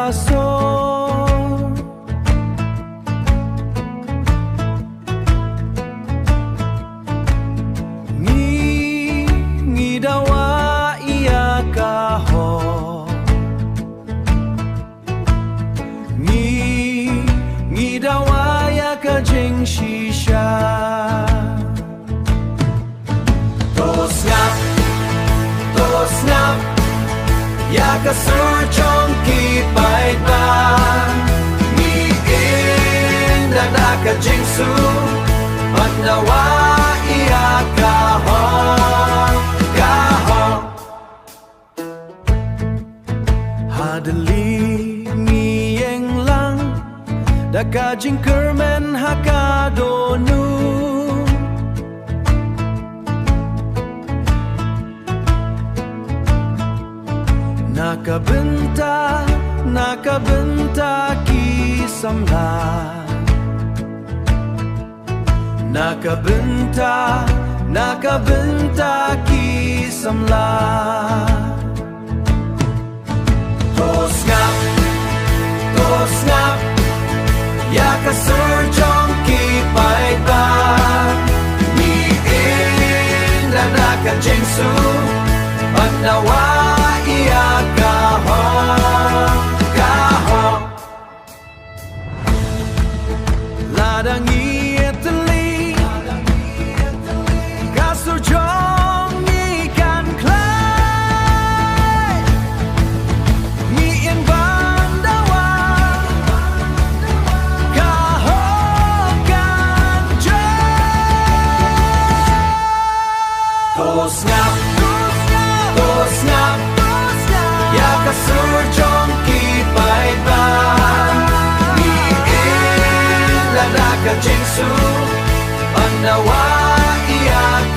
kaso ngi dawa iya kaho ngi dawa ya ka jing shisha snap ya ka sur chong ki pai ba ni in da da ka jing su but na wa ia ka ho hadali ni yang lang da ka jing kermen ha ka do nu nakabenta ki samla nakabenta ki samla to snap ya ka sur chong ki pai ba ni in da ka jing su but na wa ia ka ho ladang Italy kasur jong ikan klay ni in bandawa ka ho kan to snap ya kasur jong ki pai ba ni in la ka jing su anawa ia